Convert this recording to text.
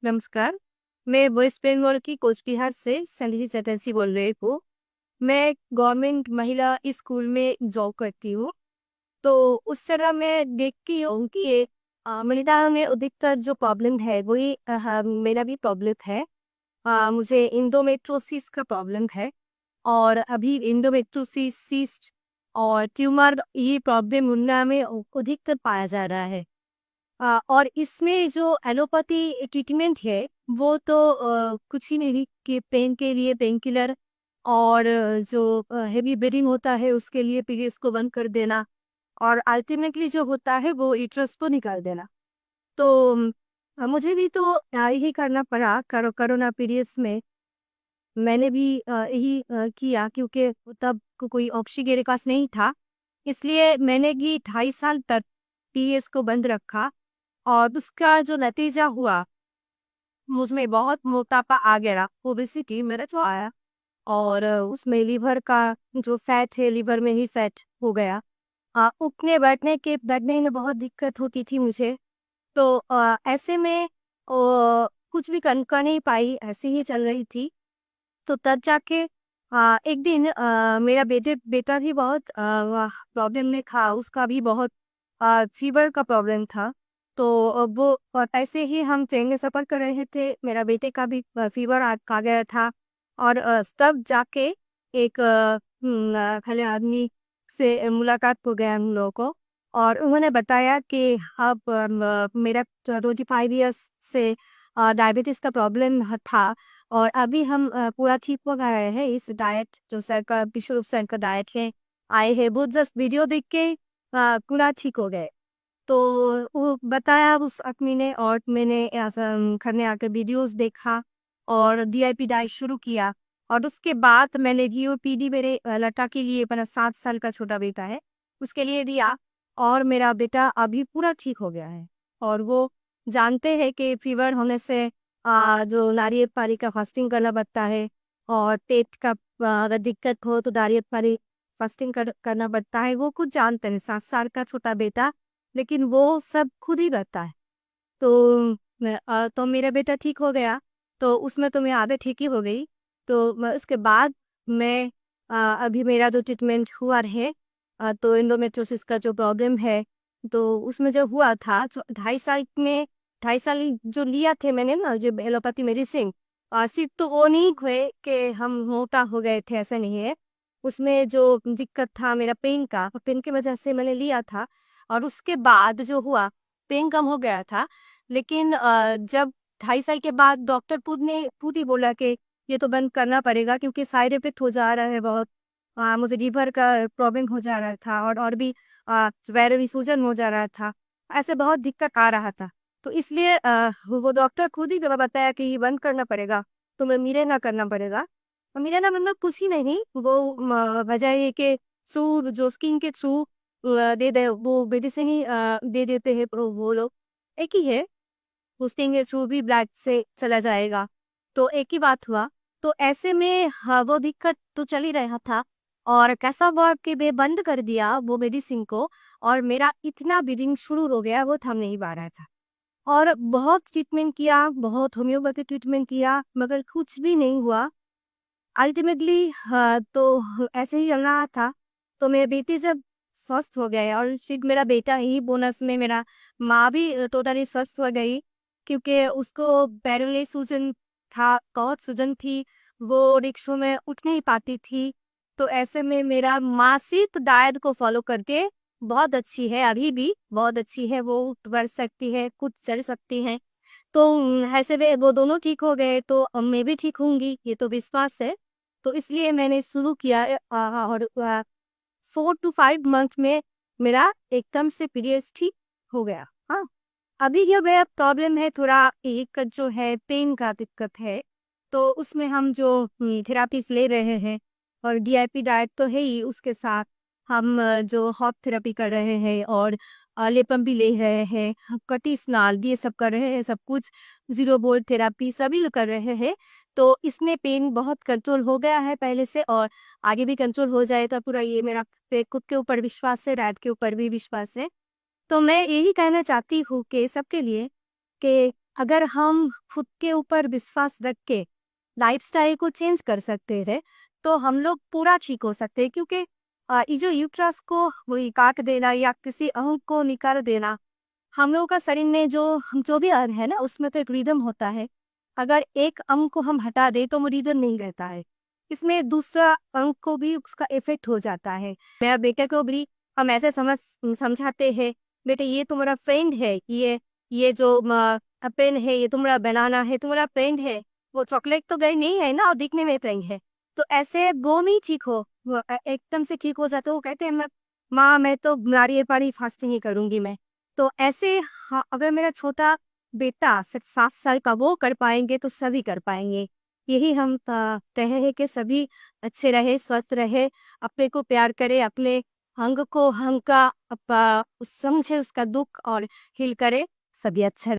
नमस्कार। मैं वेस्ट बंगाल की कोचबिहार से संधि चटर्जी बोल रही हूँ। मैं गवर्नमेंट महिला स्कूल में जॉब करती हूँ। तो उस तरह मैं देखती हूँ कि ये महिलाओं में अधिकतर जो प्रॉब्लम है वही मेरा भी प्रॉब्लम है। मुझे इंडोमेट्रोसिस का प्रॉब्लम है। और अभी इंडोमेट्रोसिस सिस्ट और ट्यूमर ये प्रॉब्लम उनमें में अधिकतर पाया जा रहा है। और इसमें जो एलोपैथी ट्रीटमेंट है वो तो कुछ ही नहीं कि पेन के लिए पेन किलर और जो हेवी ब्लीडिंग होता है उसके लिए पीरियड्स को बंद कर देना और अल्टीमेटली जो होता है वो यूट्रस को निकाल देना। तो मुझे भी तो यही करना पड़ा कोरोना पीरियड्स में। मैंने भी यही किया क्योंकि तब कोई ऑप्शन मेरे पास नहीं था। इसलिए मैंने भी 2.5 साल तक पीरियड्स को बंद रखा और उसका जो नतीजा हुआ मुझमें बहुत मोटापा आ गया, ओबेसिटी मेरा जो आया। और उसमें लीवर का जो फैट है लीवर में ही फैट हो गया। उठने बैठने में बहुत दिक्कत होती थी मुझे। तो ऐसे में कुछ भी कर नहीं पाई, ऐसे ही चल रही थी। तो तब जाके एक दिन मेरा बेटा भी बहुत प्रॉब्लम में था, उसका भी बहुत फीवर का प्रॉब्लम था। तो वो ऐसे ही हम ट्रेन में सफ़र कर रहे थे, मेरा बेटे का भी फीवर आ गया था। और तब जाके एक खले आदमी से मुलाकात हो गया हम लोगों को। और उन्होंने बताया कि अब मेरा 25 ईयर्स से डायबिटीज़ का प्रॉब्लम था। और अभी हम पूरा ठीक हो गए हैं। इस डाइट जो सरकार विश्व रूप से इनका डाइट है आए हैं, वो जस्ट वीडियो देख के पूरा ठीक हो गए। तो वो बताया उस आदमी ने और मैंने ऐसा घर में आकर वीडियोस देखा और डीआईपी डाइट शुरू किया। और उसके बाद मैंने जीओपीडी मेरे लड़का के लिए, मेरा 7 साल का छोटा बेटा है उसके लिए दिया। और मेरा बेटा अभी पूरा ठीक हो गया है। और वो जानते हैं कि फीवर होने से जो नारियल पानी का फास्टिंग करना पड़ता है। और पेट का अगर दिक्कत हो तो नारियल पानी फास्टिंग करना पड़ता है। वो कुछ जानते हैं, 7 साल का छोटा बेटा, लेकिन वो सब खुद ही करता है। तो तो मेरा बेटा ठीक हो गया। तो उसमें तो मैं आधे ठीक ही हो गई। तो उसके बाद मैं अभी मेरा जो ट्रीटमेंट हुआ है, तो एंडोमेट्रोसिस का जो प्रॉब्लम है, तो उसमें जो हुआ था 2.5 साल में, 2.5 साल जो लिया थे मैंने ना जो एलोपैथी मेडिसिन, सिर्फ तो वो नहीं हुए कि हम मोटा हो गए थे, ऐसा नहीं है। उसमें जो दिक्कत था मेरा पेन की वजह से मैंने लिया था। और उसके बाद जो हुआ, पेन कम हो गया था। लेकिन जब 2.5 साल के बाद डॉक्टर खुद ही बोला कि ये तो बंद करना पड़ेगा क्योंकि साइड इफेक्ट हो जा रहा है बहुत। मुझे लीवर का प्रॉब्लम हो जा रहा था और भी पैरों में सूजन हो जा रहा था। ऐसे बहुत दिक्कत आ रहा था। तो इसलिए वो डॉक्टर खुद ही बताया कि ये बंद करना पड़ेगा, तुम्हें मिलेना करना पड़ेगा। और मिलेना मतलब कुछ ही नहीं, वो वजह ये कि थ्रू जो स्किन के थ्रू दे दे वो मेडिसिन ही दे देते हैं वो लोग। एक ही है, पोस्टिंग के थ्रू भी ब्लड से चला जाएगा। तो एक ही बात हुआ। तो ऐसे में वो दिक्कत तो चल ही रहा था। और कैसा हुआ कि मैं बंद कर दिया वो मेडिसिन को। और मेरा इतना ब्लीडिंग शुरू हो गया, वो थम नहीं पा रहा था। और बहुत ट्रीटमेंट किया, बहुत होम्योपैथी ट्रीटमेंट किया, मगर कुछ भी नहीं हुआ। अल्टीमेटली तो ऐसे ही चल रहा था। तो मेरे बेटी जब स्वस्थ हो गए और फिर मेरा बेटा ही बोनस में, मेरा माँ भी टोटली स्वस्थ हो गई क्योंकि उसको पैरों में सूजन था, बहुत सूजन थी। वो रिक्शों में उठ नहीं पाती थी। तो ऐसे में मेरा माँ सिर्फ डाइट को फॉलो करके बहुत अच्छी है, अभी भी बहुत अच्छी है, वो उठ बढ़ सकती है, खुद चल सकती है। तो ऐसे में वो दोनों ठीक हो गए तो अब मैं भी ठीक होंगी, ये तो विश्वास है। तो इसलिए मैंने शुरू किया और 4 to 5 मंथ में मेरा एकदम से पीरियड्स ठीक हो गया। हाँ, अभी ये मेरा प्रॉब्लम है थोड़ा, एक जो है पेन का दिक्कत है। तो उसमें हम जो थेरापीज ले रहे हैं और डीआईपी डाइट तो है ही, उसके साथ हम जो हॉट थेरेपी कर रहे हैं और लेपम भी ले रहे हैं, कटी स्नाल ये सब कर रहे हैं, सब कुछ जीरो बोल्ट थेरापी सभी कर रहे हैं। तो इसमें पेन बहुत कंट्रोल हो गया है पहले से, और आगे भी कंट्रोल हो जाएगा पूरा। ये मेरा खुद के ऊपर विश्वास है, डाइट के ऊपर भी विश्वास है। तो मैं यही कहना चाहती हूँ कि सबके लिए कि अगर हम खुद के ऊपर विश्वास रख के लाइफस्टाइल को चेंज कर सकते हैं तो हम लोग पूरा ठीक हो सकते हैं, क्योंकि ये जो यूट्रस को वही काट देना या किसी अंग को निकाल देना, हम लोगों का शरीर में जो भी अंग है ना, उसमें तो एक रिदम होता है। अगर एक अंग को हम हटा दें तो वो रिदम नहीं रहता है, इसमें दूसरा अंग को भी उसका इफेक्ट हो जाता है। मेरा बेटे को भी हम ऐसे समझाते हैं, बेटे ये तुम्हारा फ्रेंड है, ये जो पेन है ये तुम्हारा बनाना है, तुम्हारा फ्रेंड है। वो चॉकलेट तो गई नहीं है ना, और दिखने में फ्रेंड है। तो ऐसे वो नहीं ठीक हो, वो एकदम से ठीक हो जाते हो, वो कहते हैं मैं माँ मैं तो नारियल पानी फास्टिंग ही करूंगी मैं। तो ऐसे हाँ, अगर मेरा छोटा बेटा 7 साल का वो कर पाएंगे तो सभी कर पाएंगे। यही हम तय है कि सभी अच्छे रहे, स्वस्थ रहे, अपने को प्यार करे, अपने अंग को अंग का समझे उसका दुख और हील करे, सभी अच्छा